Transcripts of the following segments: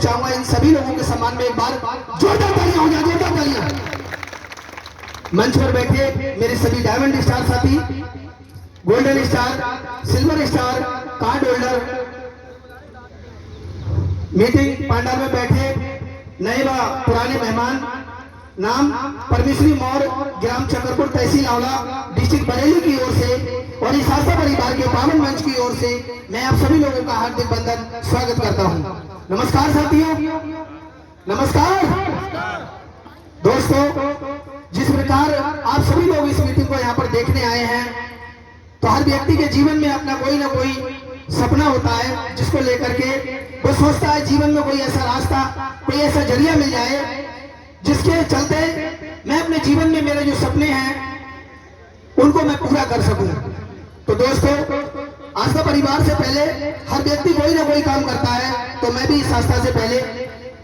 चाहूंगा इन सभी लोगों के सम्मान में एक बार जोरदार तालियां हो जाए, जोरदार तालियां। मंच पर बैठे मेरे सभी डायमंड स्टार साथी, golden star, silver star, card holder, meeting pandal में बैठे नए व पुराने मेहमान, नाम परमेश्वरी मौर्य, ग्राम चक्रपुर, तहसील आंवला, डिस्ट्रिक्ट बरेली की ओर से और इस आस्था परिवार के पावन मंच की ओर से मैं आप सभी लोगों का हार्दिक बंधन स्वागत करता हूं। नमस्कार साथियों, नमस्कार दोस्तों। जिस प्रकार आप सभी लोग इस मीटिंग को यहाँ पर देखने आए हैं, तो हर व्यक्ति के जीवन में अपना कोई ना कोई सपना होता है जिसको लेकर के वो सोचता है जीवन में कोई ऐसा रास्ता, कोई ऐसा जरिया मिल जाए जिसके चलते मैं अपने जीवन में मेरे जो सपने हैं उनको मैं पूरा कर सकूं। तो दोस्तों, आस्था परिवार से पहले हर व्यक्ति कोई ना कोई काम करता है, तो मैं भी इस आस्था से पहले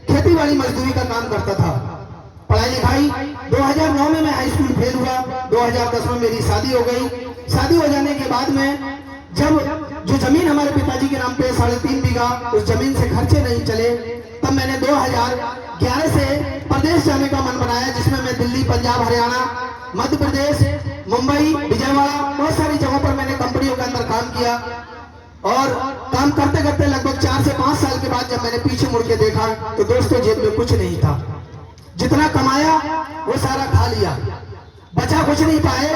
खेतीबाड़ी मजदूरी का काम करता था। पढ़ाई लिखाई 2009 में मैं हाई स्कूल फेल हुआ, 2010 में मेरी शादी हो गई। शादी हो जाने के बाद में जब जो जमीन हमारे पिताजी के नाम पे 3.5 बीघा, उस जमीन से खर्चे नहीं चले, तब मैंने 2011 से प्रदेश जाने का मन बनाया, जिसमें मैं दिल्ली, पंजाब, हरियाणा, मध्य प्रदेश, मुंबई, विजयवाड़ा, बहुत सारी जगहों पर मैंने कंपनियों के अंदर काम किया। और काम करते करते लगभग 4 से 5 साल के बाद जब मैंने पीछे मुड़ के देखा तो दोस्तों जेब में कुछ नहीं था। जितना कमाया वो सारा खा लिया, बचा कुछ नहीं पाए।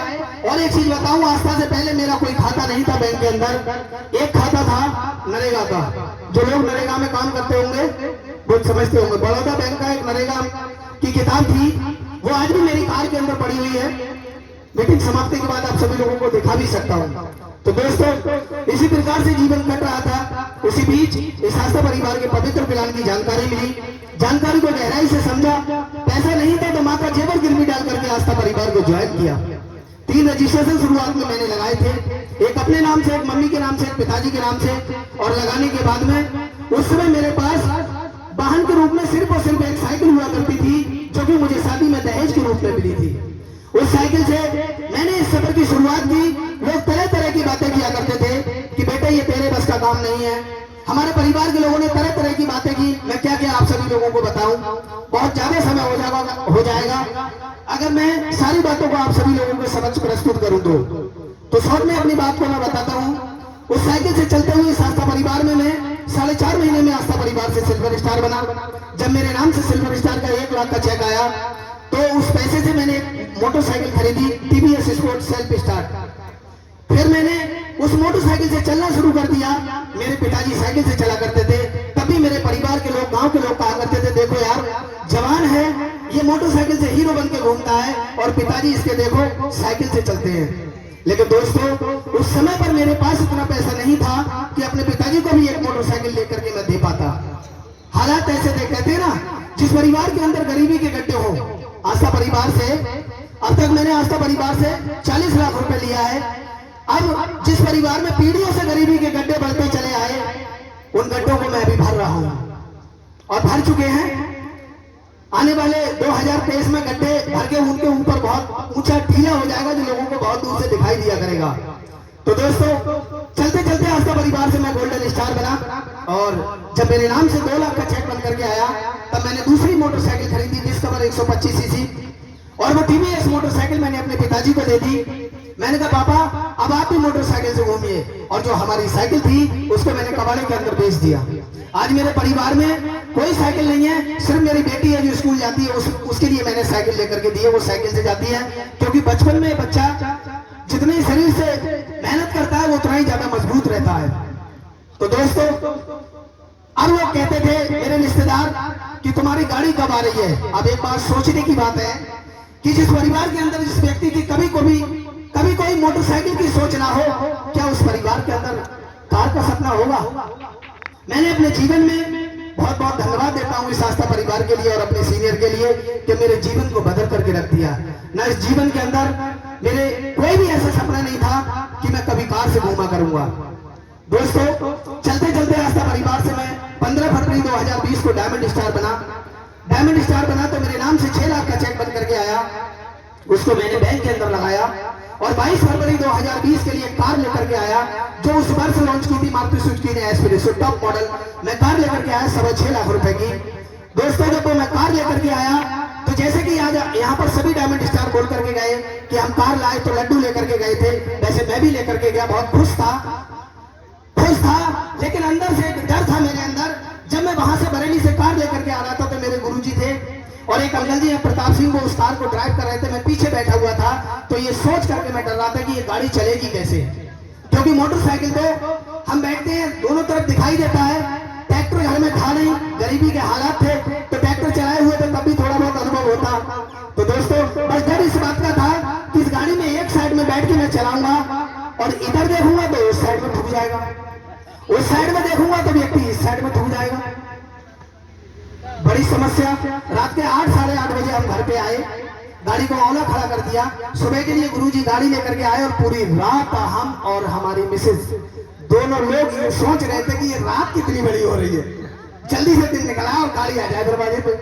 और एक चीज बताऊं, आस्था से पहले मेरा कोई खाता नहीं था बैंक के अंदर। एक खाता था नरेगा का। जो लोग नरेगा में काम करते होंगे वो समझते होंगे, बड़ौदा बैंक का एक नरेगा की किताब थी, वो आज भी मेरी कार के अंदर पड़ी हुई है। मीटिंग समाप्ति के बाद आप सभी लोगों को दिखा भी सकता हूँ। तो दोस्तों, इसी प्रकार से जीवन कट रहा था। उसी बीच इस आस्था परिवार के पवित्र प्लान की जानकारी मिली, जानकारी को गहराई से समझा। पैसा नहीं था तो माँ का जेवर गिरवी डाल करके आस्था परिवार को ज्वाइन किया। 3 रजिस्ट्रेशन शुरुआत में मैंने लगाए थे, एक अपने नाम से, एक मम्मी के नाम से, एक पिताजी के नाम से। और लगाने के बाद में उस समय मेरे पास वाहन के रूप में सिर्फ और सिर्फ एक साइकिल हुआ करती थी, जो कि मुझे शादी में दहेज के रूप में मिली थी। उस साइकिल से मैंने इस सफर की शुरुआत की। लोग तरह तरह की बातें किया करते थे कि बेटा ये तेरे बस का काम नहीं है। हमारे परिवार के लोगों ने तरह तरह की बातें की। मैं क्या क्या आप सभी लोगों को बताऊं, बहुत ज्यादा समय हो जाएगा अगर मैं सारी बातों को आप सभी लोगों के समक्ष प्रस्तुत करूं तो शॉर्ट में अपनी बात को मैं बताता हूं। उस साइकिल से चलते हुए इस आस्था परिवार में मैं 4.5 महीने में आस्था परिवार से सिल्वर स्टार बना। जब मेरे नाम से सिल्वर स्टार का 1 लाख का चेक आया तो उस पैसे से मैंने मोटरसाइकिल खरीदी, टीवीएस स्पोर्ट सेल्फ स्टार्ट। फिर मैंने उस मोटरसाइकिल से चलना शुरू कर दिया। मेरे पिताजी साइकिल से चला करते थे, तभी मेरे परिवार के लोग, गांव के लोग कहा करते थे, देखो यार जवान है, ये मोटरसाइकिल से हीरो बन के घूमता है, और पिताजी इसके देखो साइकिल से चलते हैं। लेकिन दोस्तों, उस समय पर मेरे पास इतना पैसा नहीं था कि अपने पिताजी को भी एक मोटरसाइकिल लेकर के मैं दे पाता। हालात ऐसे थे, कहते हैं ना, जिस परिवार के अंदर गरीबी के गड्ढे हो। आस्था परिवार से अब तक मैंने आस्था परिवार से 40 लाख रुपए लिया है। अब जिस परिवार में पीढ़ियों से गरीबी के गड्ढे बढ़ते चले आए, उन गड्ढों को मैं अभी भर रहा हूं और भर चुके हैं। आने वाले 2023 में गड्ढे भर के उनके ऊपर बहुत ऊंचा टीला हो जाएगा, जो लोगों को बहुत दूर से दिखाई दिया करेगा। तो दोस्तों, चलते चलते आस्था परिवार से मैं गोल्डन स्टार बना। और जब मेरे नाम से 2 लाख का चेक बन करके आया, तब मैंने दूसरी मोटरसाइकिल खरीदी, डिस्कवर 125 सीसी। और वो टीवीएस मोटरसाइकिल मैंने अपने पिताजी को दे दी। मैंने कहा पापा अब आप भी मोटरसाइकिल से घूमिए। और जो हमारी साइकिल थी उसको मैंने कबाड़े के अंदर बेच दिया। आज मेरे परिवार में कोई साइकिल नहीं है, सिर्फ मेरी बेटी है जो स्कूल जाती है, उसके लिए मैंने साइकिल लेकर के दी है। वो साइकिल से जाती है, क्योंकि बचपन में बच्चा जितने शरीर से मेहनत करता है वो उतना ही ज्यादा मजबूत रहता है। तो दोस्तों, अब लोग कहते थे मेरे रिश्तेदार कि तुम्हारी गाड़ी कब आ रही है। अब एक बात सोचने की बात है कि जिस परिवार के अंदर जिस व्यक्ति की कभी कोई मोटरसाइकिल की सोच ना हो, क्या उस परिवार के अंदर कार का सपना होगा। मैंने अपने जीवन में बहुत बहुत धन्यवाद देता हूं इस आस्था परिवार के लिए और अपने सीनियर के लिए कि मेरे जीवन को बदल करके रख दिया। ना इस जीवन के अंदर मेरे कोई भी ऐसा सपना नहीं था कि मैं कभी कार से घूमा करूंगा। दोस्तों, चलते चलते आस्था परिवार से मैं 15 फरवरी 2020 को डायमंड स्टार बना। डायमंड स्टार बना तो मेरे नाम से 6 लाख का चेक बन करके आया। उसको मैंने बैंक के अंदर लगाया और 22 फरवरी 2020 के लिए कार लेकर के आया, जो उस वर्ष लॉन्च की थी मारुति सुजुकी ने एस्पिरेशन टॉप मॉडल। मैं कार लेकर के आया 6.25 लाख रुपए की। दोस्तों जब मैं कार लेकर के आया तो जैसे कि आज यहाँ पर सभी डायमंड स्टार बोल करके गए कि हम कार लाए तो लड्डू लेकर के गए थे, वैसे मैं भी लेकर के गया, बहुत खुश था, लेकिन अंदर से एक डर था मेरे अंदर। जब मैं वहां से बरेली से कार लेकर के आ रहा था तो मेरे गुरुजी थे और एक अंकल जी है प्रताप सिंह, वो उस कार को ड्राइव कर रहे थे, मैं पीछे बैठा हुआ था। तो ये सोच करके मैं डर रहा था कि ये गाड़ी चलेगी कैसे, क्योंकि मोटरसाइकिल तो हम बैठते हैं दोनों तरफ दिखाई देता है, ट्रैक्टर घर में था नहीं, गरीबी के हालात थे, तो ट्रैक्टर चलाए हुए थे तब भी थोड़ा बहुत अनुभव होता। तो दोस्तों बस डर इस बात का था कि इस गाड़ी में एक साइड में बैठ के मैं चलाऊंगा और इधर देखूंगा तो उस साइड में ठुक जाएगा, उस साइड में देखूंगा तो व्यक्ति इस साइड में ठुक जाएगा। बड़ी समस्या। रात के 8 साढ़े 8 बजे हम घर पे आए, गाड़ी को औला खड़ा कर दिया। सुबह के लिए गुरुजी गाड़ी लेकर के आए और पूरी रात हम और हमारी मिसेज दोनों लोग ये सोच रहे थे कि ये रात कितनी बड़ी हो रही है, जल्दी से दिन निकला और गाड़ी आ जाए दरवाजे पे।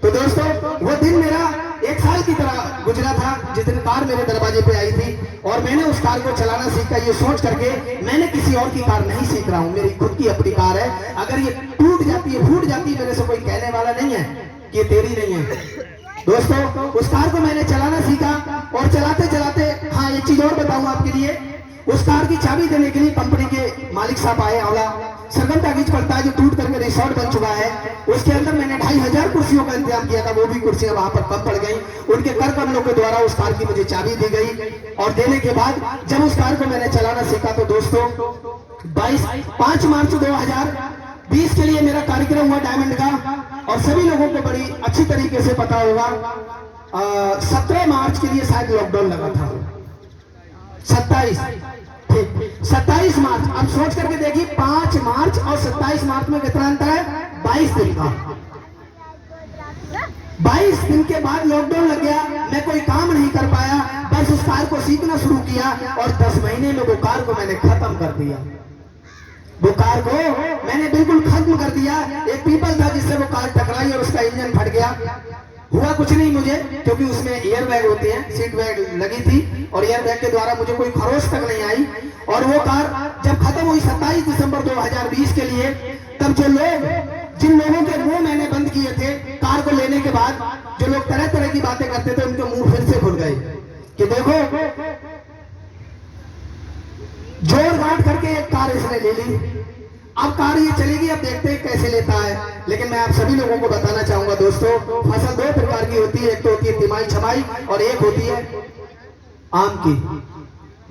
तो दोस्तों वो दिन मेरा 1 साल की तरह गुजरा था जिस दिन कार मेरे दरवाजे पे आई थी और मैंने उस कार को चलाना सीखा, ये सोच करके मैंने किसी और की कार नहीं सीख रहा हूँ, मेरी खुद की अपनी कार है। अगर ये टूट जाती है फूट जाती है मेरे से कोई कहने वाला नहीं है कि ये तेरी नहीं है। दोस्तों उस कार को मैंने चलाना सीखा और चलाते चलाते, हाँ एक चीज और बताऊं आपके लिए, उस कार की चाबी देने के लिए कंपनी के मालिक साहब आए, औला सरगम टाकीज पड़ता है जो टूट करके रिसोर्ट बन चुका है, उसके अंदर मैंने 2500 कुर्सियों का इंतजाम किया था, वो भी कुर्सियां वहां पर कम पड़ गई। उनके कर कमलों के द्वारा उस कार की मुझे चाबी दी गई और देने के बाद जब उस कार को मैंने चलाना सीखा तो दोस्तों 5 मार्च 2020 के लिए मेरा कार्यक्रम हुआ डायमंड का और सभी लोगों को बड़ी अच्छी तरीके से पता होगा। 17 मार्च के लिए शायद लॉकडाउन लगा था, 27 मार्च। अब सोच करके देखिए 5 मार्च और 27 मार्च में कितना अंतर है, 22 दिन का। 22 दिन के बाद लॉकडाउन लग गया, मैं कोई काम नहीं कर पाया, बस उस कार को सीखना शुरू किया और 10 महीने में वो कार को मैंने खत्म कर दिया। वो कार को मैंने बिल्कुल खत्म कर दिया। एक पीपल था जिससे वो कार टकराई और उसका इंजन फट गया। हुआ कुछ नहीं मुझे, क्योंकि उसमें एयर बैग होते हैं, सीट बैग लगी थी और एयर बैग के द्वारा मुझे कोई खरोच तक नहीं आई। और वो कार जब खत्म हुई 27 दिसंबर 2020 के लिए, तब जिन लोगों के मुंह मैंने बंद किए थे कार को लेने के बाद, जो लोग तरह तरह की बातें करते थे, उनके मुंह फिर से खुल गए कि देखो जोर गांठ करके एक कार इसने ले ली, अब कार ये चलेगी, अब देखते हैं कैसे लेता है। लेकिन मैं आप सभी लोगों को बताना चाहूंगा दोस्तों, फसल 2 प्रकार की होती है, एक तो होती है तिमाही छमाई और एक होती है आम की,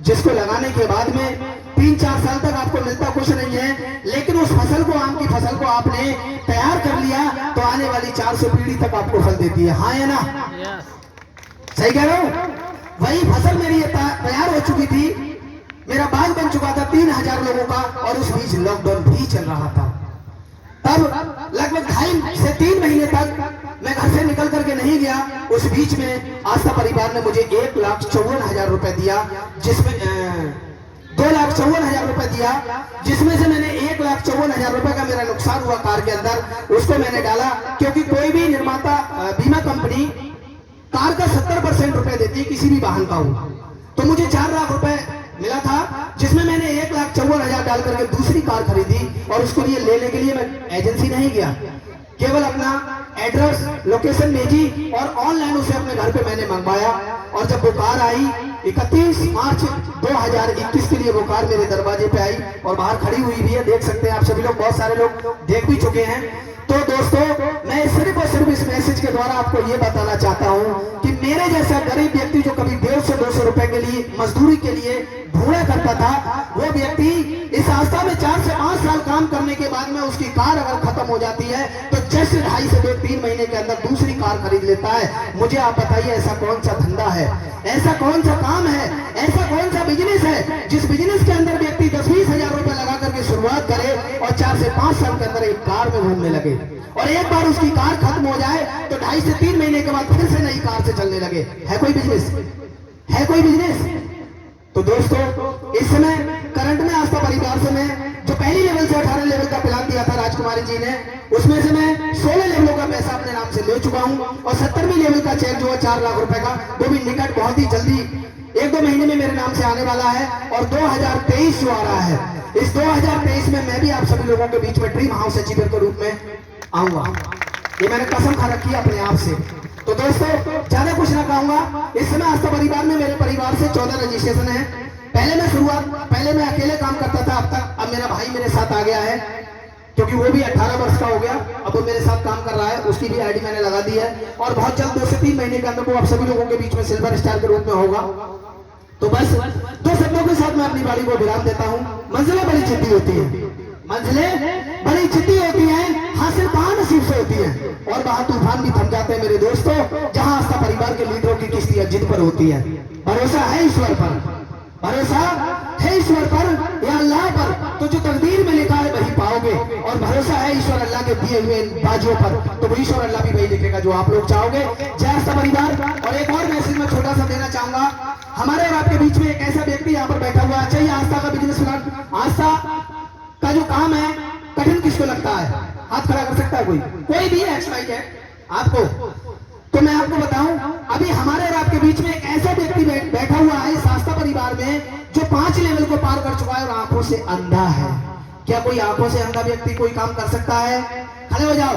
जिसको लगाने के बाद में 3-4 साल तक आपको मिलता कुछ नहीं है, लेकिन उस फसल को, आम की फसल को आपने तैयार कर लिया तो आने वाली 400 पीढ़ी तक आपको फल देती है। हाँ या ना? सही कह रहा हूं? वही फसल मेरी तैयार हो चुकी थी, मेरा बाग बन चुका था 3000 लोगों का और उस बीच लॉकडाउन भी चल रहा था। तब लगभग 2.5 से 3 महीने तक मैं घर से निकल करके नहीं गया। उस बीच में आस्था परिवार ने मुझे 1,54,000 रुपए दिया, जिसमें 2,54,000 रुपए दिया, जिसमें से मैंने 1,54,000 रुपए का मेरा नुकसान हुआ कार के अंदर, उसको मैंने डाला। क्योंकि कोई भी निर्माता बीमा कंपनी कार का 70% रुपए देती है किसी भी वाहन का हो, तो मुझे 4 लाख रुपए मिला था, जिसमें मैंने 1,54,000 डाल करके दूसरी कार खरीदी और उसको लिए लेने के लिए मैं एजेंसी नहीं गया, केवल अपना एड्रेस लोकेशन भेजी और ऑनलाइन उसे अपने घर पे मैंने मंगवाया। और जब वो कार आई 31 मार्च 2021 के लिए वो कार मेरे दरवाजे पे आई और बाहर खड़ी हुई भी है, देख सकते हैं आप सभी लोग, बहुत सारे लोग देख भी चुके हैं। तो दोस्तों मैं सिर्फ और सिर्फ इस मैसेज के द्वारा आपको ये बताना चाहता हूँ कि मेरे जैसा गरीब व्यक्ति जो कभी 150-200 रुपए के लिए मजदूरी के लिए ढूंढा करता था, वो व्यक्ति इस आस्था में 4 से 5 साल काम करने के बाद में उसकी कार अगर खत्म हो जाती है तो जस्ट 2.5 से 3 महीने के अंदर दूसरी कार खरीद लेता है। मुझे आप बताइए ऐसा कौन सा धंधा है, ऐसा कौन सा काम है, ऐसा कौन सा बिजनेस है जिस बिजनेस के अंदर व्यक्ति 10-20 हजार रुपए लगा करके शुरुआत करे और 4 से 5 साल के अंदर एक कार में घूमने लगे और एक बार उसकी कार खत्म हो जाए तो 2.5 से 3 महीने के बाद फिर से नई कार से चलने लगे। है कोई बिजनेस? है कोई बिजनेस? तो दोस्तों इस समय करंट में आस्था परिवार से मैं जो पहली लेवल से 18 लेवल का प्लान दिया था राजकुमारी जी ने, उसमें से मैं 16 लेवलों का पैसा अपने नाम से ले चुका हूं और 70वीं लेवल का चेक जो है 4 लाख रुपए का, वो भी निकट बहुत ही जल्दी 1-2 महीने में मेरे नाम से आने वाला है। और 2023 जो आ रहा है, इस 2023 में मैं भी आप सभी लोगों के बीच में ड्रीम हाउस अचीवर के रूप में आऊंगा। ये मैंने कसम खा रखी है अपने आप से। तो दोस्तों ज्यादा कुछ ना कहूंगा। इस समय आस्था परिवार में मेरे परिवार से 14 रजिस्ट्रेशन है। पहले मैं अकेले काम करता था, अब मेरा भाई मेरे साथ आ गया है, क्योंकि वो भी 18 वर्ष का हो गया। अब वो मेरे साथ काम कर रहा है, उसकी भी आईडी मैंने लगा दी है। और बहुत जल्द 2 से 3 महीने के अंदर वो आप सभी लोगों के बीच में सिल्वर स्टार के रूप में होगा। तो बस 2 शब्दों के साथ मैं अपनी बारी को विराम देता हूँ। मंजिलें बड़ी जिद्दी होती है, मंजिलें बड़ी जिद्दी होती हैं, हासिल कहाँ नसीब से होती है। और वहां तूफान भी थम जाते हैं मेरे दोस्तों, जहां आस्था परिवार के लीडरों की किश्तियां जिद पर होती है। भरोसा है ईश्वर पर, भरोसा है ईश्वर पर या अल्लाह पर, तो जो तकदीर में लिखा है वही पाओगे। और भरोसा है ईश्वर अल्लाह के दिए हुए बाजुओं पर, तो वो ईश्वर अल्लाह भी वही लिखेगा जो आप लोग चाहोगे। जय आस्था परिवार। और एक और मैसेज मैं छोटा सा देना चाहूंगा। हमारे और आपके बीच में एक ऐसा व्यक्ति यहाँ पर बैठा हुआ है, चाहिए आस्था का बिजनेस प्लान, आस्था का जो काम है कठिन किसको लगता है? हाथ खड़ा कर सकता है कोई भी है आपको? तो मैं आपको बताऊं, अभी हमारे और आपके बीच में एक ऐसा व्यक्ति बैठा हुआ है इस आस्था परिवार में, जो 5 लेवल को पार कर चुका है और आंखों से अंधा है। क्या कोई आंखों से अंधा व्यक्ति कोई काम कर सकता है? खड़े हो जाओ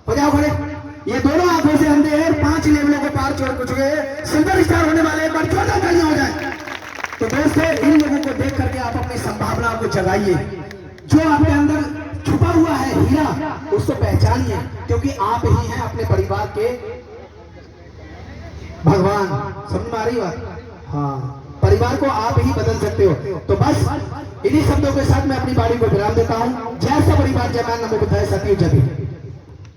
खड़े। ये दोनों आंखों से अंधे हैं, 5 लेवलों को पार कर चुके हैं, सिल्वर स्टार होने वाले, एक बार छोटा तालियां हो जाए। तो दोस्तों इन लोगों को देख करके आप अपनी संभावनाओं को जगाइए। जो आपके अंदर छुपा हुआ है हीरा, उसको पहचानिए, क्योंकि आप ही हैं अपने परिवार के भगवान। समझ में आ रही बात? हाँ, परिवार को आप ही बदल सकते हो। तो बस इन्हीं शब्दों के साथ मैं अपनी बारी को विराम देता हूं। जय सा परिवार, जय मान नमो बुद्धाय, सतयुग जय भीम।